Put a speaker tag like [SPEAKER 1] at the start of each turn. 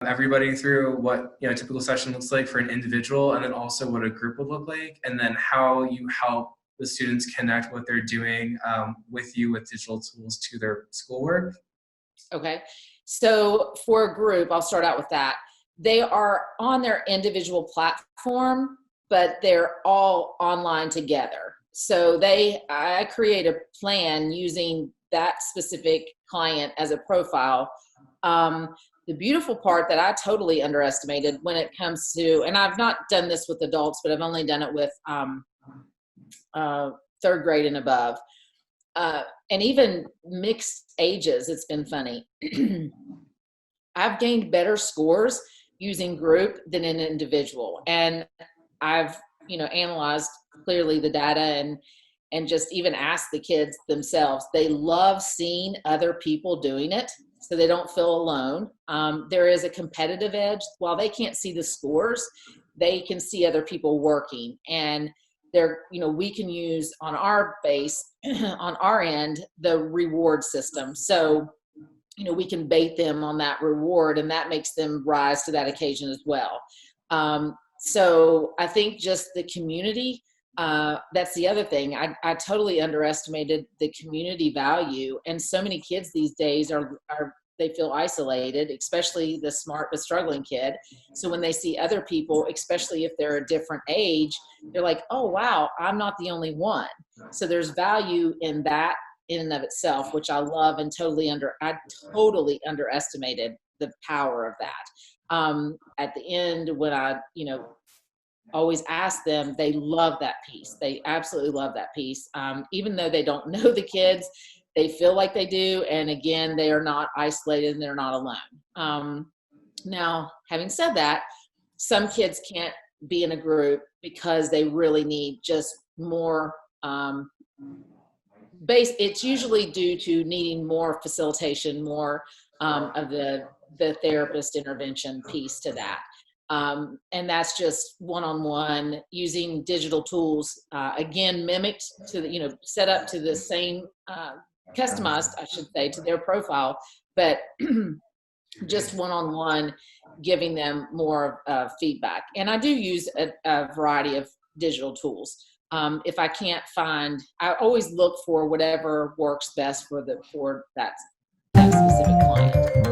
[SPEAKER 1] everybody through what a typical session looks like for an individual, and then also what a group would look like, and then how you help the students connect what they're doing with you with digital tools to their schoolwork.
[SPEAKER 2] Okay, so for a group, I'll start out with that. They are on their individual platform, but they're all online together. So I create a plan using that specific client as a profile. The beautiful part that I totally underestimated when it comes to, and I've not done this with adults, but I've only done it with third grade and above, and even mixed ages. It's been funny. I've gained better scores using group than an individual, and I've analyzed clearly the data and just even asked the kids themselves. They love seeing other people doing it, so they don't feel alone. There is a competitive edge. While they can't see the scores, they can see other people working, and we can use on our base, on our end, the reward system. So, we can bait them on that reward, and that makes them rise to that occasion as well. So I think just the community, that's the other thing. I totally underestimated the community value. And so many kids these days they feel isolated, especially the smart but struggling kid. So when they see other people, especially if they're a different age, they're like, oh, wow, I'm not the only one. So there's value in that in and of itself, which I love, and I totally underestimated the power of that. At the end, when I, always ask them, they love that piece. They absolutely love that piece. Even though they don't know the kids, they feel like they do. And again, they are not isolated and they're not alone. Now, having said that, some kids can't be in a group because they really need just more it's usually due to needing more facilitation, more of the therapist intervention piece to that. And that's just one-on-one using digital tools, again, mimicked to set up to the same, customized, I should say, to their profile, but just one-on-one, giving them more feedback. And I do use a variety of digital tools. If I can't find, I always look for whatever works best for that specific client.